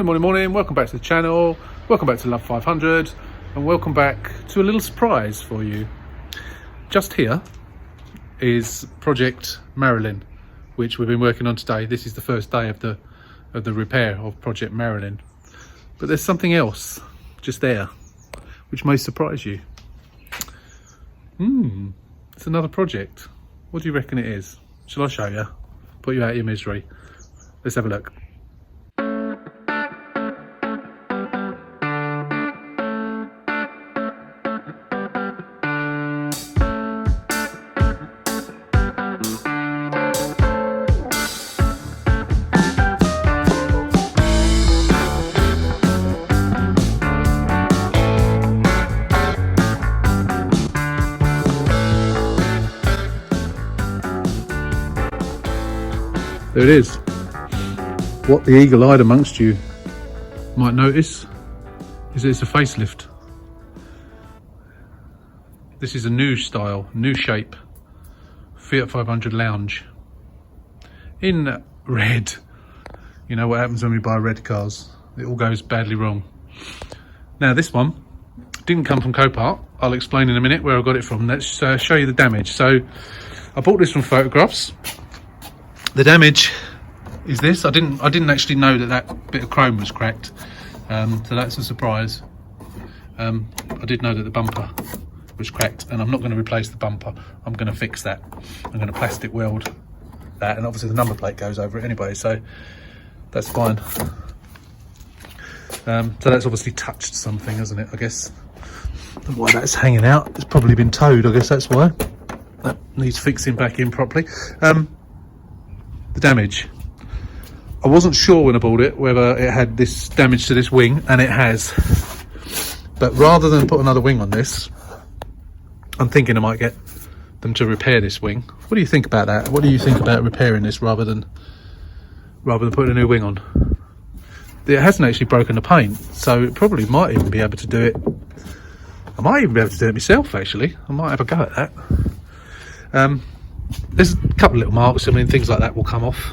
Morning. Welcome back to the channel. Welcome back to Love 500. And welcome back to a little surprise for you. Just here is Project Marilyn, which we've been working on today. This is the first day of the repair of Project Marilyn. But there's something else just there, which may surprise you. It's another project. What do you reckon it is? Shall I show you? Put you out of your misery. Let's have a look. There it is. What the eagle-eyed amongst you might notice is that it's a facelift. This is a new style, new shape Fiat 500 Lounge in red. You know what happens when we buy red cars? It all goes badly wrong. Now this one didn't come from Copart. I'll explain in a minute where I got it from. Let's show you the damage. So I bought this from photographs. The damage is this. I didn't actually know that bit of chrome was cracked, so that's a surprise. I did know that the bumper was cracked, and I'm not going to replace the bumper. I'm going to fix that. I'm going to plastic weld that, and obviously the number plate goes over it anyway, so that's fine. So that's obviously touched something, hasn't it? I guess. I don't know why that's hanging out. It's probably been towed. I guess that's why. That needs fixing back in properly. The damage. I wasn't sure when I bought it whether it had this damage to this wing, and it has. But rather than put another wing on this, I'm thinking I might get them to repair this wing. What do you think about that? What do you think about repairing this rather than putting a new wing on? It hasn't actually broken the paint, so it probably might even be able to do it. I might even be able to do it myself, actually. I might have a go at that. There's a couple of little marks. I mean, things like that will come off.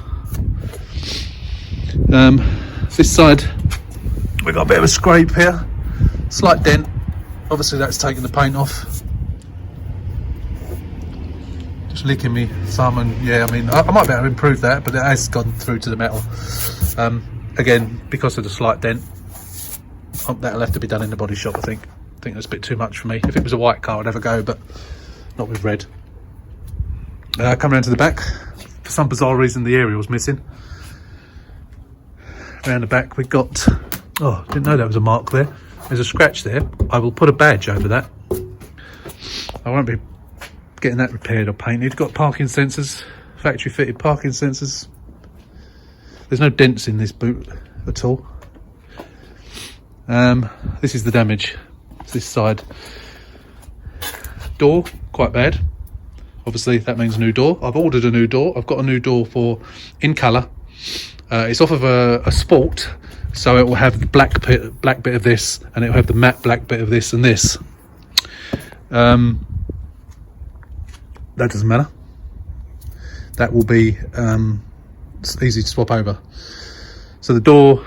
This side, we've got a bit of a scrape here, slight dent. Obviously, that's taking the paint off. Just licking me thumb, and yeah, I mean, I might be able to improve that, but it has gone through to the metal. Again, because of the slight dent, that'll have to be done in the body shop. I think that's a bit too much for me. If it was a white car, I'd have a go, but not with red. Come around to the back. For some bizarre reason, the aerial's missing. Around the back, we've got, oh, didn't know that was a mark there. There's a scratch there. I will put a badge over that. I won't be getting that repaired or painted. Got parking sensors, factory fitted parking sensors. There's no dents in this boot at all. This is the damage. It's this side. Door, quite bad. Obviously that means new door. I've ordered a new door. I've got a new door in colour. It's off of a Sport, so it will have the black bit of this, and it will have the matte black bit of this and this. That doesn't matter. That will be it's easy to swap over. So the door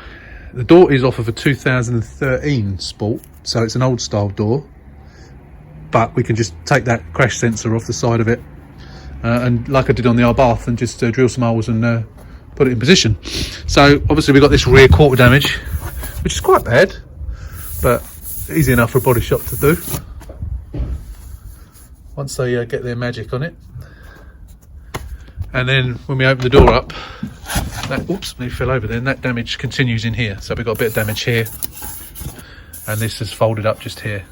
is off of a 2013 Sport, so it's an old style door. But we can just take that crash sensor off the side of it, and like I did on the R-Bath, and just drill some holes and put it in position. So obviously we've got this rear quarter damage, which is quite bad, but easy enough for a body shop to do once they get their magic on it. And then when we open the door up, oops, me fell over then, that damage continues in here. So we've got a bit of damage here, and this is folded up just here.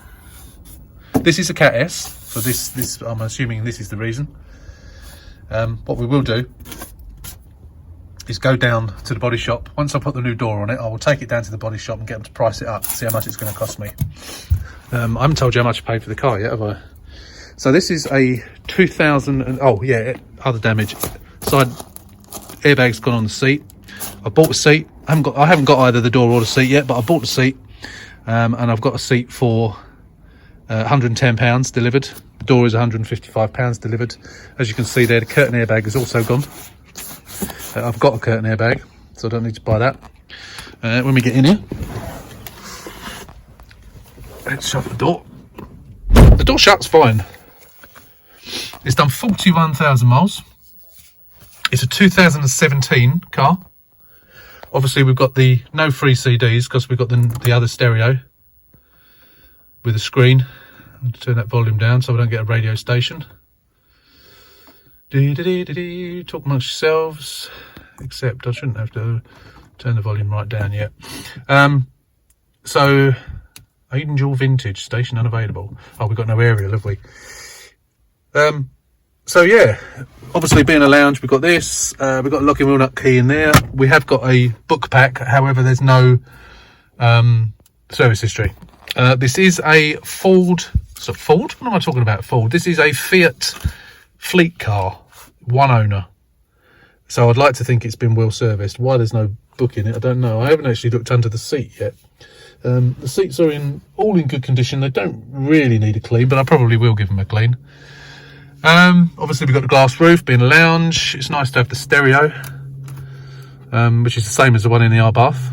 This is a Cat S, so this I'm assuming this is the reason. What we will do is go down to the body shop. Once I put the new door on it, I will take it down to the body shop and get them to price it up, see how much it's going to cost me. I haven't told you how much I paid for the car yet, have I? So this is a 2000, oh yeah, other damage. Side airbag's gone on the seat. I bought a seat. I haven't got either the door or the seat yet, but I bought the seat, and I've got a seat for £110 delivered. The door is £155 delivered. As you can see there, the curtain airbag is also gone. I've got a curtain airbag, so I don't need to buy that. when we get in here. Let's shut the door. The door shuts fine. It's done 41,000 miles. It's a 2017 car. Obviously we've got the no free CDs because we've got the other stereo with a screen. I'll turn that volume down so I don't get a radio station. Talk amongst yourselves, except I shouldn't have to turn the volume right down yet. So Angel Vintage, station unavailable. Oh, we've got no aerial, have we? So yeah, obviously being a lounge, we've got this, we've got a locking wheel nut key in there. We have got a book pack, however there's no service history. This is a Ford, what am I talking about, Ford? This is a Fiat fleet car, one owner. So I'd like to think it's been well serviced. Why there's no book in it, I don't know. I haven't actually looked under the seat yet. The seats are all in good condition. They don't really need a clean, but I probably will give them a clean. Obviously we've got the glass roof, being a lounge. It's nice to have the stereo, which is the same as the one in the R bath.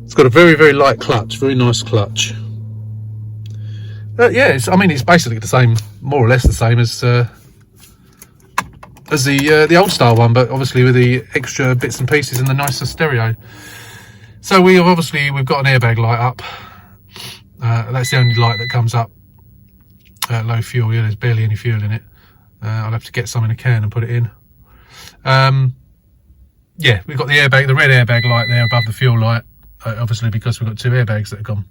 It's got a very, very light clutch, very nice clutch. Yeah, it's basically the same, more or less the same as the old style one, but obviously with the extra bits and pieces and the nicer stereo. So we've got an airbag light up. That's the only light that comes up at low fuel. Yeah, there's barely any fuel in it. I'll have to get some in a can and put it in. Yeah, we've got the airbag, the red airbag light there above the fuel light. Obviously because we've got two airbags that have gone,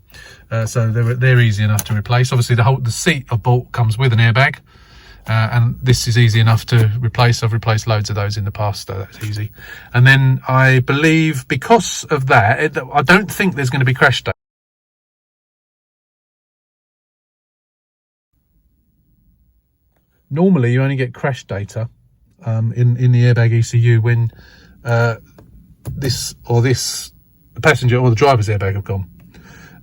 so they're easy enough to replace. Obviously the seat I bought comes with an airbag, and this is easy enough to replace. I've replaced loads of those in the past, so that's easy. And then I believe because of that, I don't think there's going to be crash data. Normally you only get crash data in the airbag ECU when the passenger or the driver's airbag have gone.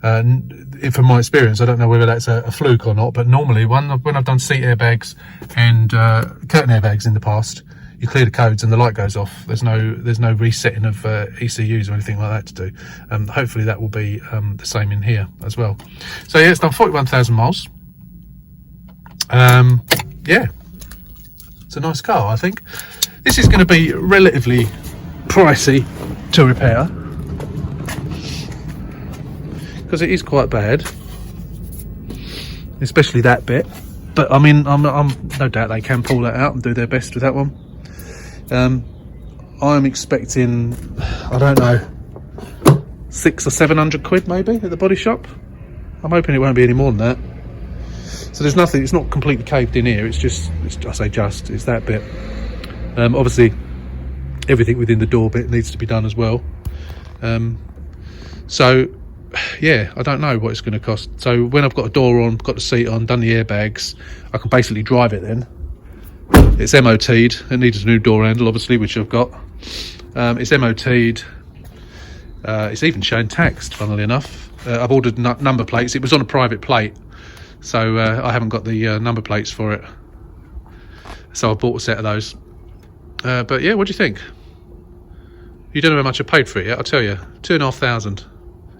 From my experience, I don't know whether that's a fluke or not, but normally when I've done seat airbags and curtain airbags in the past, you clear the codes and the light goes off. There's no resetting of ECUs or anything like that to do. Hopefully that will be the same in here as well. So yeah, it's done 41,000 miles. Yeah, it's a nice car, I think. This is going to be relatively pricey to repair, because it is quite bad, especially that bit. But I mean, I'm no doubt they can pull that out and do their best with that one. I'm expecting, I don't know, 600 or 700 quid maybe at the body shop. I'm hoping it won't be any more than that. So there's nothing, it's not completely caved in here, it's that bit. Obviously everything within the door bit needs to be done as well. So yeah, I don't know what it's going to cost. So when I've got a door on, got the seat on, done the airbags, I can basically drive it then. It's MOT'd, it needs a new door handle obviously, which I've got. It's MOT'd, it's even shown taxed, funnily enough. I've ordered number plates. It was on a private plate, so I haven't got the number plates for it, so I bought a set of those. But yeah, what do you think? You don't know how much I paid for it yet, I'll tell you. 2,500.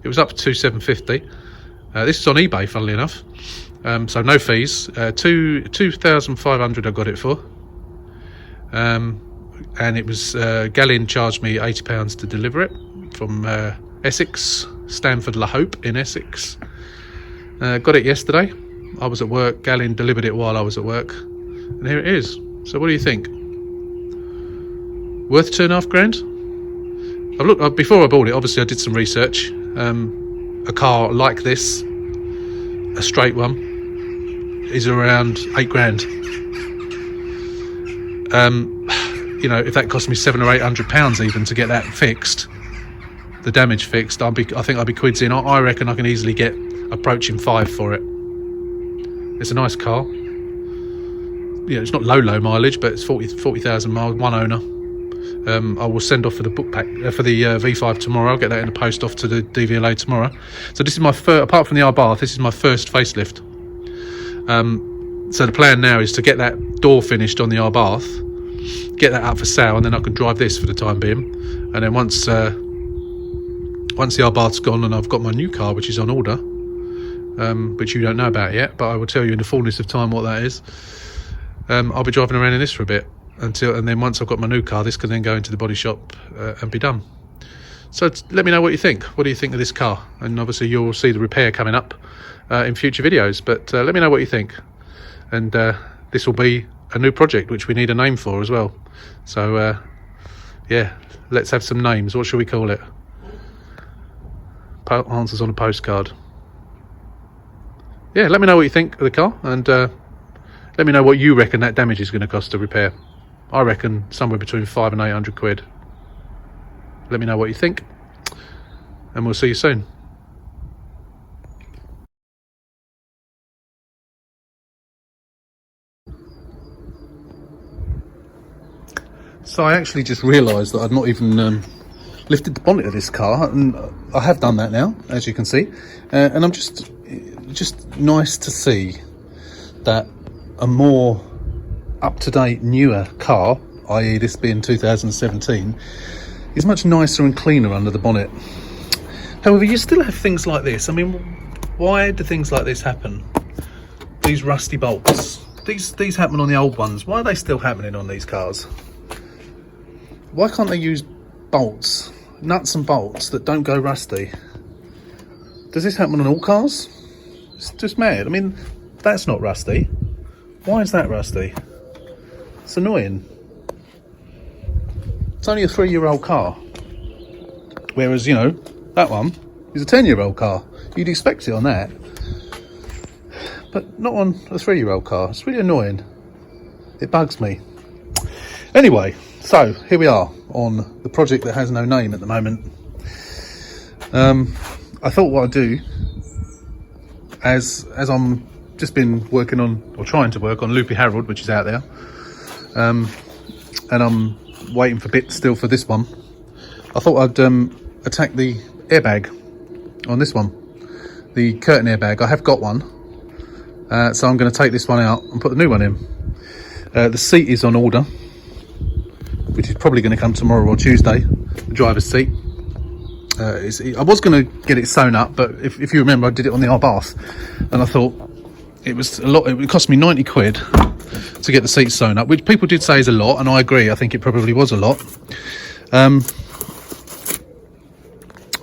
It was up to 2,750. This is on eBay, funnily enough. So no fees. 2,500 I got it for. And it was Gallin charged me £80 to deliver it from Essex, Stamford La Hope in Essex. Got it yesterday. I was at work. Gallin delivered it while I was at work, and here it is. So what do you think? Worth £2,500? I've looked before I bought it. Obviously, I did some research. A car like this, a straight one, is around £8,000. You know, if that cost me £700 or £800 even to get that fixed, the damage fixed, I think I'd be quids in. I reckon I can easily get approaching £5,000 for it. It's a nice car. Yeah, it's not low mileage, but it's 40,000 miles, one owner. I will send off for the book pack for the V5 tomorrow. I'll get that in the post off to the DVLA tomorrow. So this is my first, apart from the R bath, this is my first facelift. So the plan now is to get that door finished on the R bath, get that up for sale, and then I can drive this for the time being. And then once the R-Bath's gone and I've got my new car, which is on order, which you don't know about yet, but I will tell you in the fullness of time what that is, I'll be driving around in this for a bit, and then once I've got my new car, this can then go into the body shop and be done. So let me know what you think. What do you think of this car? And obviously you'll see the repair coming up in future videos, but let me know what you think. And this will be a new project, which we need a name for as well. So yeah, let's have some names. What should we call it? Answers on a postcard. Yeah, let me know what you think of the car, and let me know what you reckon that damage is going to cost to repair. I reckon somewhere between 500 and 800 quid. Let me know what you think, and we'll see you soon. So I actually just realised that I'd not even lifted the bonnet of this car, and I have done that now, as you can see, and I'm just nice to see that a more up-to-date, newer car, i.e. this being 2017, is much nicer and cleaner under the bonnet. However, you still have things like this. I mean, why do things like this happen? These rusty bolts, these happen on the old ones. Why are they still happening on these cars? Why can't they use bolts, nuts and bolts that don't go rusty? Does this happen on all cars? It's just mad. I mean, that's not rusty. Why is that rusty? It's annoying. It's only a 3-year-old car. Whereas, you know, that one is a 10-year-old car. You'd expect it on that. But not on a 3-year-old car. It's really annoying. It bugs me. Anyway, so here we are on the project that has no name at the moment. I thought what I'd do, as I'm just been working on, or trying to work on Loopy Harold, which is out there, and I'm waiting for bits still for this one. I thought I'd attack the airbag on this one, the curtain airbag. I have got one, so I'm going to take this one out and put the new one in. The seat is on order, which is probably going to come tomorrow or Tuesday, the driver's seat. I was going to get it sewn up, but if you remember, I did it on the R-Bath, and I thought it was a lot. It would cost me 90 quid to get the seat sewn up, which people did say is a lot, and I agree. I think it probably was a lot.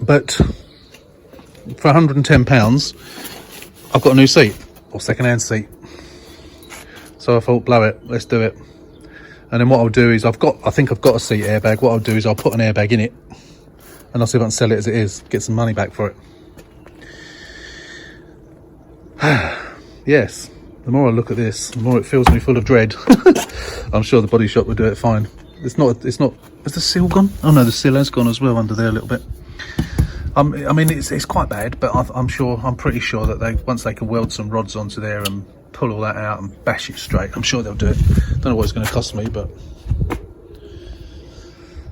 But for £110, I've got a new seat, or second-hand seat. So I thought, blow it, let's do it. And then what I'll do is I think I've got a seat airbag. What I'll do is I'll put an airbag in it, and I'll see if I can sell it as it is, get some money back for it. Yes, the more I look at this, the more it fills me full of dread. I'm sure the body shop will do it fine. It's not, has the seal gone? Oh no, the seal has gone as well under there a little bit. I mean, it's quite bad, but I'm pretty sure that once they can weld some rods onto there and pull all that out and bash it straight, I'm sure they'll do it. Don't know what it's going to cost me, but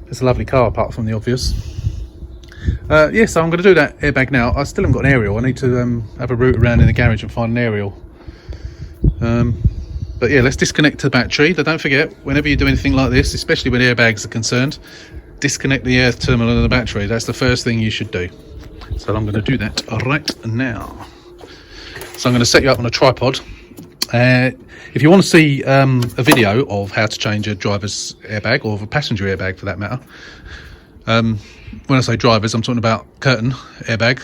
it's a lovely car apart from the obvious. Yeah, so I'm going to do that airbag now. I still haven't got an aerial. I need to have a route around in the garage and find an aerial. But yeah, let's disconnect the battery. But don't forget, whenever you do anything like this, especially when airbags are concerned, disconnect the earth terminal of the battery. That's the first thing you should do. So I'm going to do that right now. So I'm going to set you up on a tripod. If you want to see a video of how to change a driver's airbag, or a passenger airbag for that matter, when I say drivers, I'm talking about curtain airbag.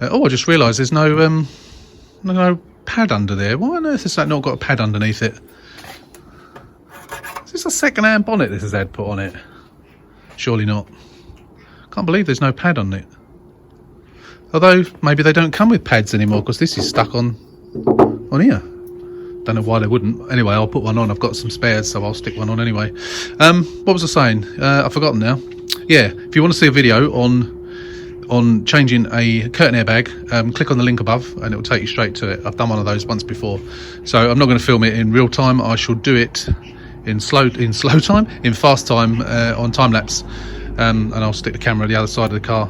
Oh, I just realised there's no pad under there. Why on earth has that not got a pad underneath it? Is this a second-hand bonnet this has had put on it? Surely not. Can't believe there's no pad on it. Although maybe they don't come with pads anymore, because this is stuck on here. Don't know why they wouldn't. Anyway, I'll put one on. I've got some spares, so I'll stick one on anyway. What was I saying? I've forgotten now. Yeah, if you want to see a video on changing a curtain airbag, click on the link above and it will take you straight to it. I've done one of those once before, so I'm not going to film it in real time. I shall do it in fast time on time lapse, and I'll stick the camera on the other side of the car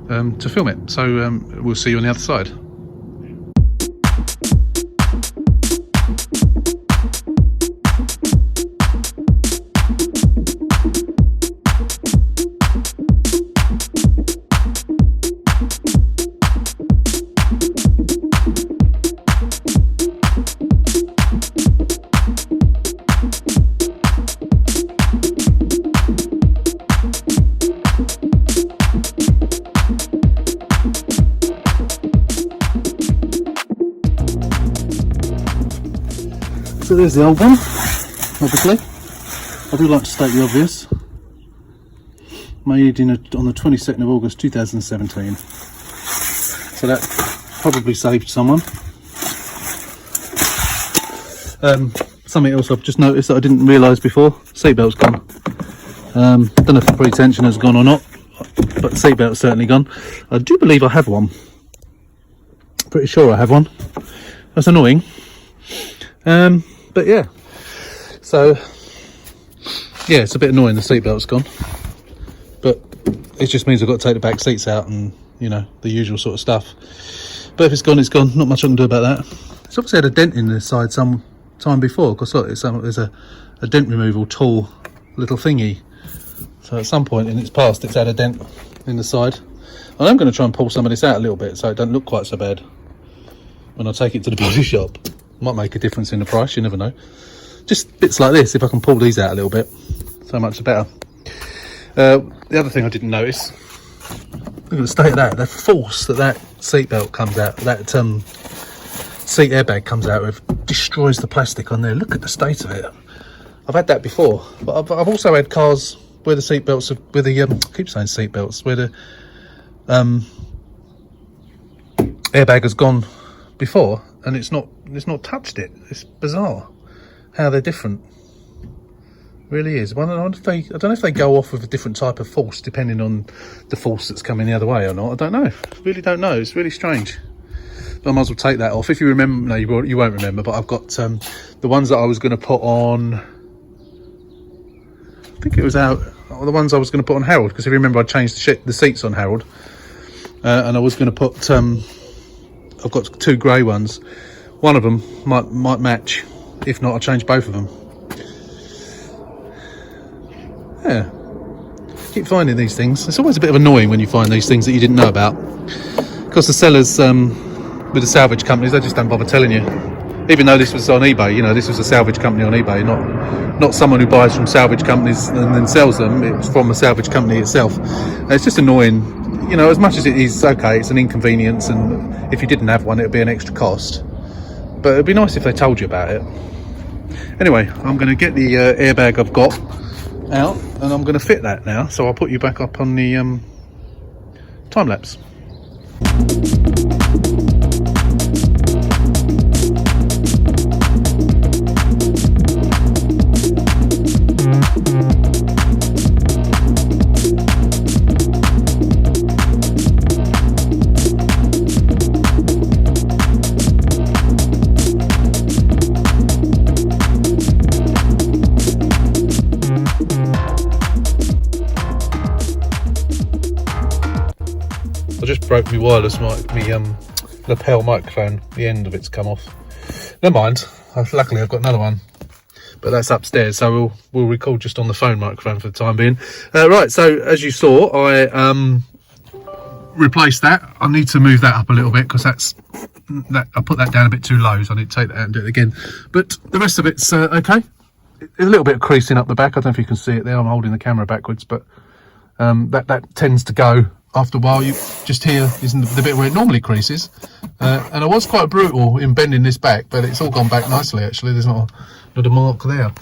to film it. So we'll see you on the other side. So there's the old one, obviously. I do like to state the obvious. Made on the 22nd of August 2017. So that probably saved someone. Something else I've just noticed that I didn't realise before, seatbelt's gone. Don't know if the pre-tension has gone or not, but the seatbelt's certainly gone. I do believe I have one. Pretty sure I have one. That's annoying. But yeah. So yeah, it's a bit annoying the seatbelt's gone. But it just means I've got to take the back seats out and, you know, the usual sort of stuff. But if it's gone, it's gone. Not much I can do about that. It's obviously had a dent in the side some time before, because look, there's a dent removal tool, little thingy. So at some point in its past, it's had a dent in the side. And I'm going to try and pull some of this out a little bit so it don't look quite so bad when I take it to the body shop. Might make a difference in the price, you never know. Just bits like this, if I can pull these out a little bit, so much the better. The other thing I didn't notice, look at the state of that, the force that seatbelt comes out, that seat airbag comes out with, destroys the plastic on there. Look at the state of it. I've had that before, but I've also had cars where the seatbelts are, where the, I keep saying seatbelts, where the airbag has gone before and it's not touched it. It's bizarre how they're different. Really is. I don't know if they go off with a different type of force depending on the force that's coming the other way or not. I don't know. Really don't know. It's really strange. But I might as well take that off. If you remember, no, you won't remember. But I've got the ones that I was going to put on. I think it was the ones I was going to put on Harold, because if you remember, I changed the seats on Harold, and I was going to put. I've got two grey ones. One of them might match. If not, I'll change both of them. Yeah, keep finding these things. It's always a bit of annoying when you find these things that you didn't know about, because the sellers with the salvage companies, they just don't bother telling you. Even though this was on eBay, you know, this was a salvage company on eBay, not someone who buys from salvage companies and then sells them. It was from a salvage company itself. And it's just annoying, you know. As much as it is okay, it's an inconvenience, and if you didn't have one, it would be an extra cost. But it'd be nice if they told you about it. Anyway, I'm going to get the airbag I've got out, and I'm going to fit that now. So I'll put you back up on the time lapse. I just broke my wireless lapel microphone. The end of it's come off. Never mind. Luckily, I've got another one, but that's upstairs, so we'll record just on the phone microphone for the time being. Right. So as you saw, I replaced that. I need to move that up a little bit because I put that down a bit too low, so I need to take that out and do it again. But the rest of it's okay. A little bit of creasing up the back. I don't know if you can see it there. I'm holding the camera backwards, but that tends to go. After a while, you just hear isn't the bit where it normally creases, and I was quite brutal in bending this back, but it's all gone back nicely. Actually, there's not a mark there.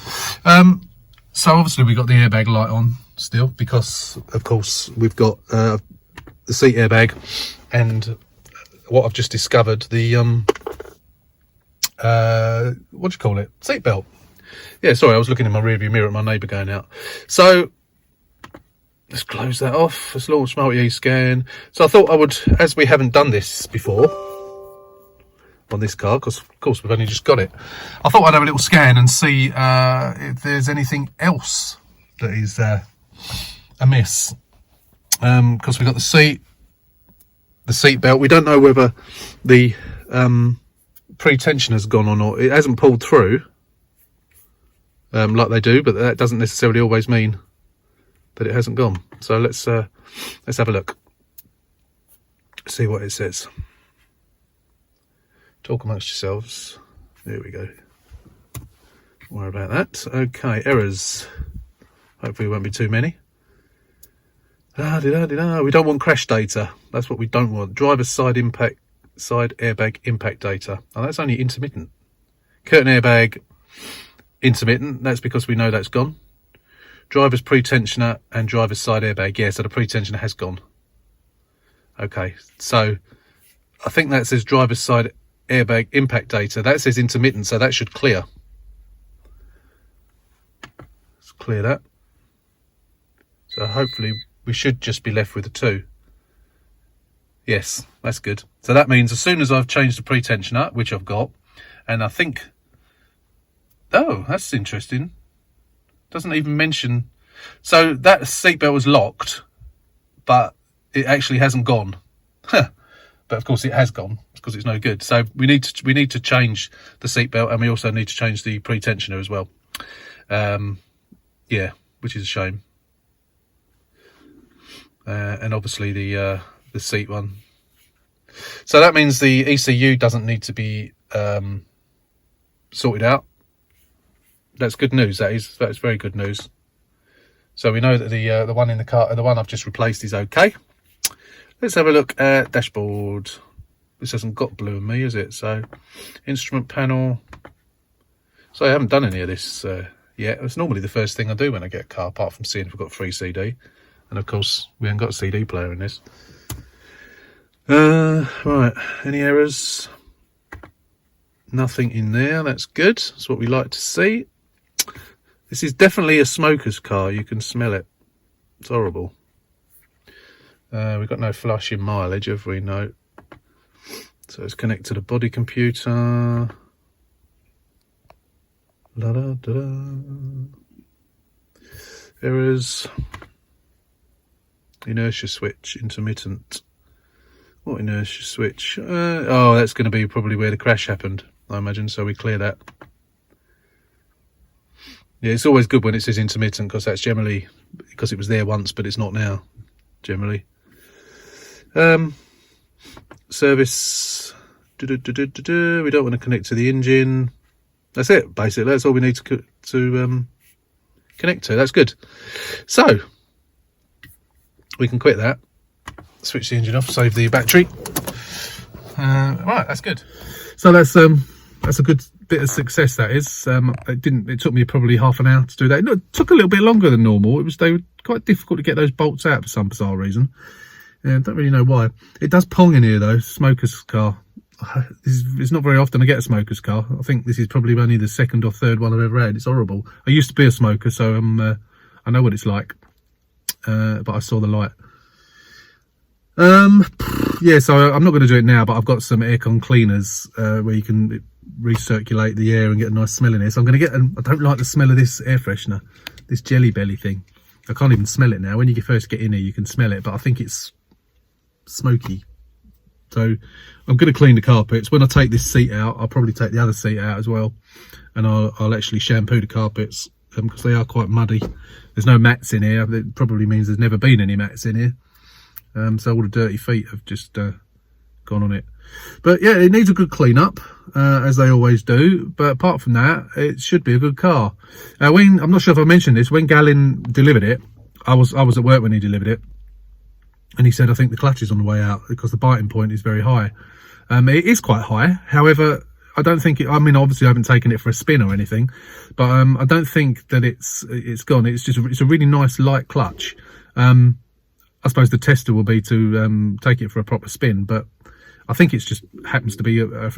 So obviously we got the airbag light on still, because of course we've got the seat airbag and what I've just discovered, the what do you call it, seat belt. Yeah, sorry, I was looking in my rearview mirror at my neighbour going out. So let's close that off. Let's launch multi-E scan. So I thought I would, as we haven't done this before on this car, because of course we've only just got it, I thought I'd have a little scan and see if there's anything else that is amiss. Because we've got the seat belt. We don't know whether the pre-tension has gone or not. It hasn't pulled through like they do, but that doesn't necessarily always mean that it hasn't gone. So let's have a look, see what it says. Talk amongst yourselves. There we go. Don't worry about that. Okay, errors. Hopefully it won't be too many. We don't want crash data. That's what we don't want. Driver's side airbag impact data. Oh, that's only intermittent. Curtain airbag Intermittent, that's because we know that's gone. Driver's pre-tensioner and driver's side airbag. Yeah, so the pre-tensioner has gone. Okay, so I think that says driver's side airbag impact data. That says intermittent, so that should clear. Let's clear that. So hopefully we should just be left with the 2. Yes, that's good. So that means as soon as I've changed the pre-tensioner, which I've got, and I think, oh, that's interesting. Doesn't even mention. So that seatbelt was locked, but it actually hasn't gone. But of course it has gone because it's no good. So we need to change the seatbelt, and we also need to change the pre-tensioner as well. Yeah, which is a shame. And obviously the seat one. So that means the ECU doesn't need to be sorted out. That's good news. That's very good news. So we know that the one in the car, the one I've just replaced, is okay. Let's have a look at dashboard. This hasn't got blue in me, is it? So instrument panel. So I haven't done any of this yet. It's normally the first thing I do when I get a car, apart from seeing if we've got free CD. And of course, we haven't got a CD player in this. Right, any errors? Nothing in there, that's good. That's what we like to see. This is definitely a smoker's car, you can smell it. It's horrible. We've got no flashing mileage, have we? No. So it's connected to the body computer. La da da da. Errors. Inertia switch, intermittent. What inertia switch? Oh, that's going to be probably where the crash happened, I imagine. So we clear that. Yeah, it's always good when it says intermittent, because that's generally because it was there once, but it's not now, generally. Service. We don't want to connect to the engine. That's it, basically. That's all we need to connect to. That's good. So we can quit that. Switch the engine off, save the battery. Right, that's good. So that's a good bit of success, that is. It took me probably half an hour to do that. It took a little bit longer than normal. They were quite difficult to get those bolts out for some bizarre reason. Don't really know why. It does pong in here though, smoker's car. It's not very often I get a smoker's car. I think this is probably only the second or third one I've ever had. It's horrible. I used to be a smoker, so I know what it's like. But I saw the light. Yeah, so I'm not going to do it now, but I've got some aircon cleaners where you can recirculate the air and get a nice smell in here. So I'm going to get, I don't like the smell of this air freshener, this Jelly Belly thing. I can't even smell it now. When you first get in here, you can smell it, but I think it's smoky. So I'm going to clean the carpets. When I take this seat out, I'll probably take the other seat out as well, and I'll actually shampoo the carpets because they are quite muddy. There's no mats in here. It probably means there's never been any mats in here. So all the dirty feet have just gone on it. But yeah, it needs a good clean up, as they always do. But apart from that, it should be a good car. I'm not sure if I mentioned this, when Gallin delivered it, I was at work when he delivered it, and he said, I think the clutch is on the way out because the biting point is very high. It is quite high. However, I don't think I mean, obviously I haven't taken it for a spin or anything, but I don't think that it's gone. It's a really nice light clutch. I suppose the tester will be to take it for a proper spin, but I think it just happens to be a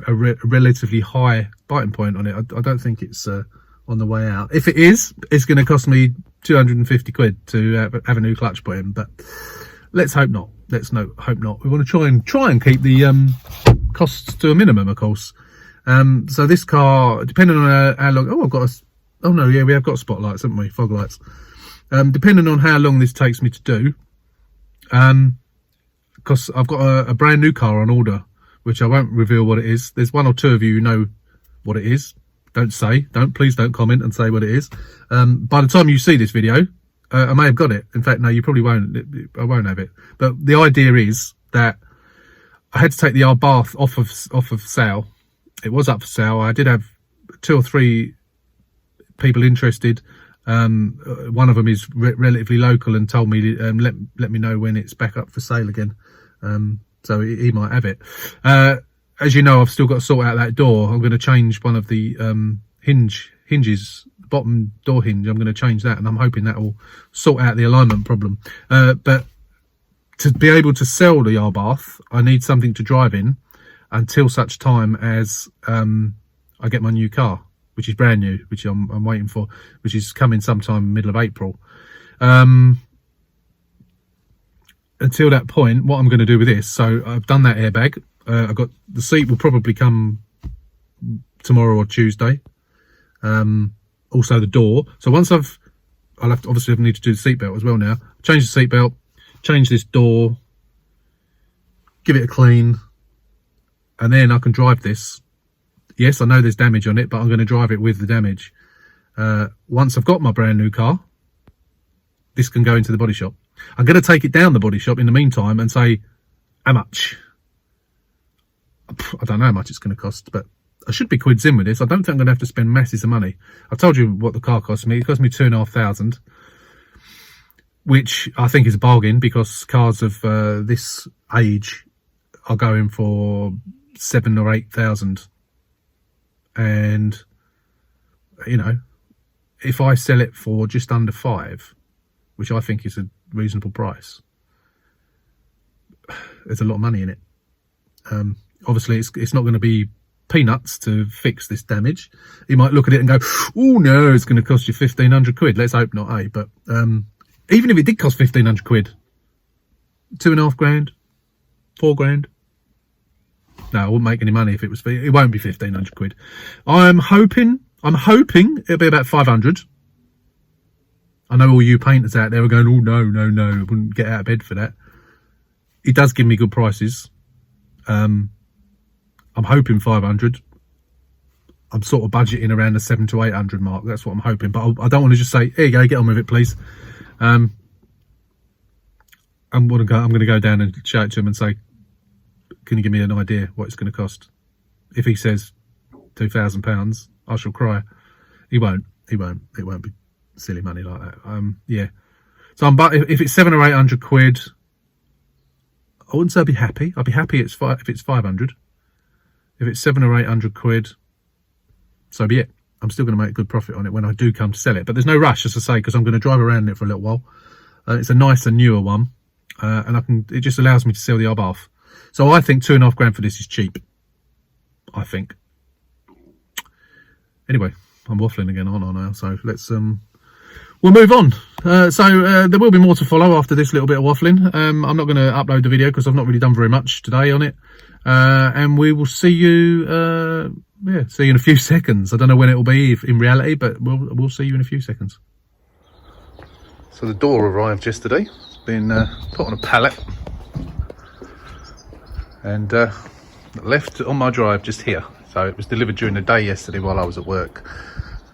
relatively high biting point on it. I don't think it's on the way out. If it is, it's going to cost me 250 quid to have a new clutch put in, but let's hope not. Hope not. We want to try and keep the costs to a minimum, of course. So this car, depending on how long, oh no, yeah, we have got spotlights, haven't we? Fog lights. Depending on how long this takes me to do, because I've got a brand new car on order, which I won't reveal what it is. There's one or two of you who know what it is. Please don't comment and say what it is. By the time you see this video, I may have got it. In fact, no, you probably won't. I won't have it. But the idea is that I had to take the Bath off of sale. It was up for sale. I did have 2 or 3 people interested. One of them is relatively local and told me let me know when it's back up for sale again. So he might have it. As you know, I've still got to sort out that door. I'm going to change one of the hinge hinges, the bottom door hinge, I'm going to change that, and I'm hoping that will sort out the alignment problem. But to be able to sell the Abarth, I need something to drive in until such time as I get my new car, which is brand new, which I'm waiting for, which is coming sometime middle of April. Until that point, what I'm going to do with this, so I've done that airbag. I've got the seat will probably come tomorrow or Tuesday. Also the door. So once I'll have to, obviously I need to do the seatbelt as well now. Change the seatbelt, change this door, give it a clean, and then I can drive this. Yes, I know there's damage on it, but I'm going to drive it with the damage. Once I've got my brand new car, this can go into the body shop. I'm going to take it down the body shop in the meantime and say, how much? I don't know how much it's going to cost, but I should be quids in with this. I don't think I'm going to have to spend masses of money. I told you what the car cost me. It cost me £2,500, which I think is a bargain, because cars of this age are going for 7,000 or 8,000. And, you know, if I sell it for just under 5, which I think is a reasonable price, there's a lot of money in it. Obviously, it's not going to be peanuts to fix this damage. You might look at it and go, oh no, it's going to cost you 1,500 quid. Let's hope not, eh? But even if it did cost 1,500 quid, 2.5 grand, 4 grand. No, I wouldn't make any money if it was. It won't be 1,500 quid. I'm hoping it'll be about 500. I know all you painters out there are going, oh no, I wouldn't get out of bed for that. It does give me good prices. I'm hoping 500. I'm sort of budgeting around the 700 to 800 mark. That's what I'm hoping. But I don't want to just say, here you go, get on with it, please. I'm going to go down and shout to him and say, can you give me an idea what it's going to cost? If he says £2,000, I shall cry. He won't. It won't be silly money like that. Yeah. So if it's 700 or 800 quid, I wouldn't say I'd be happy. I'd be happy if it's 500. If it's 700 or 800 quid, so be it. I'm still going to make a good profit on it when I do come to sell it. But there's no rush, as I say, because I'm going to drive around in it for a little while. It's a nicer, newer one, and it just allows me to sell the Abarth. So I think 2.5 grand for this is cheap. I think. Anyway, I'm waffling again, aren't I now? So let's we'll move on. So there will be more to follow after this little bit of waffling. I'm not going to upload the video because I've not really done very much today on it. And we will see you see you in a few seconds. I don't know when it will be in reality, but we'll see you in a few seconds. So the door arrived yesterday. It's been put on a pallet and left on my drive just here. So it was delivered during the day yesterday while I was at work,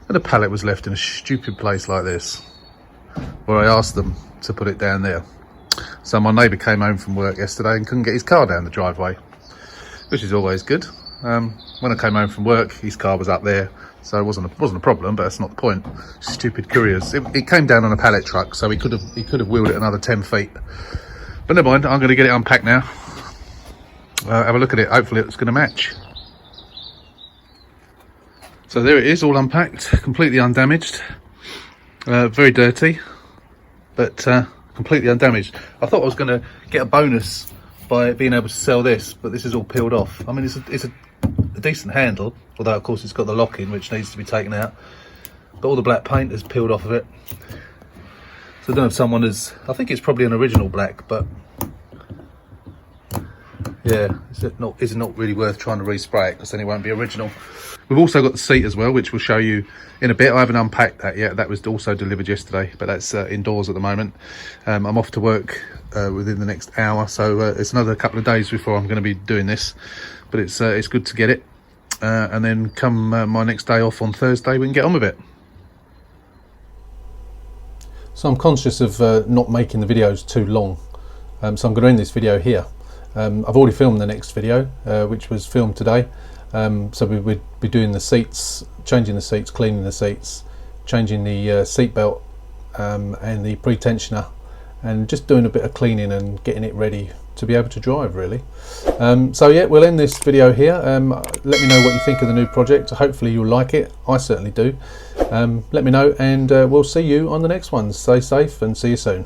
and the pallet was left in a stupid place like this, where I asked them to put it down there. So my neighbour came home from work yesterday and couldn't get his car down the driveway, which is always good. When I came home from work, his car was up there, so it wasn't a problem. But that's not the point. Stupid couriers. It came down on a pallet truck, so he could have wheeled it another 10 feet. But never mind. I'm going to get it unpacked now. Have a look at it. Hopefully it's going to match. So there it is, all unpacked, completely undamaged. Very dirty, but completely undamaged. I thought I was going to get a bonus by being able to sell this, but this is all peeled off. I mean, it's a decent handle, although of course it's got the lock in, which needs to be taken out. But all the black paint is peeled off of it. So I don't know if someone has, I think it's probably an original black, but yeah, is it not really worth trying to respray it, because then it won't be original. We've also got the seat as well, which we'll show you in a bit. I haven't unpacked that yet. That was also delivered yesterday, but that's indoors at the moment. I'm off to work within the next hour, so it's another couple of days before I'm going to be doing this. But it's good to get it, and then come my next day off on Thursday, we can get on with it. So I'm conscious of not making the videos too long, so I'm going to end this video here. I've already filmed the next video, which was filmed today. So we would be doing the seats, changing the seats, cleaning the seats, changing the seat belt and the pre-tensioner, and just doing a bit of cleaning and getting it ready to be able to drive, really. So yeah, we'll end this video here. Let me know what you think of the new project. Hopefully you'll like it. I certainly do. Let me know, and we'll see you on the next one. Stay safe and see you soon.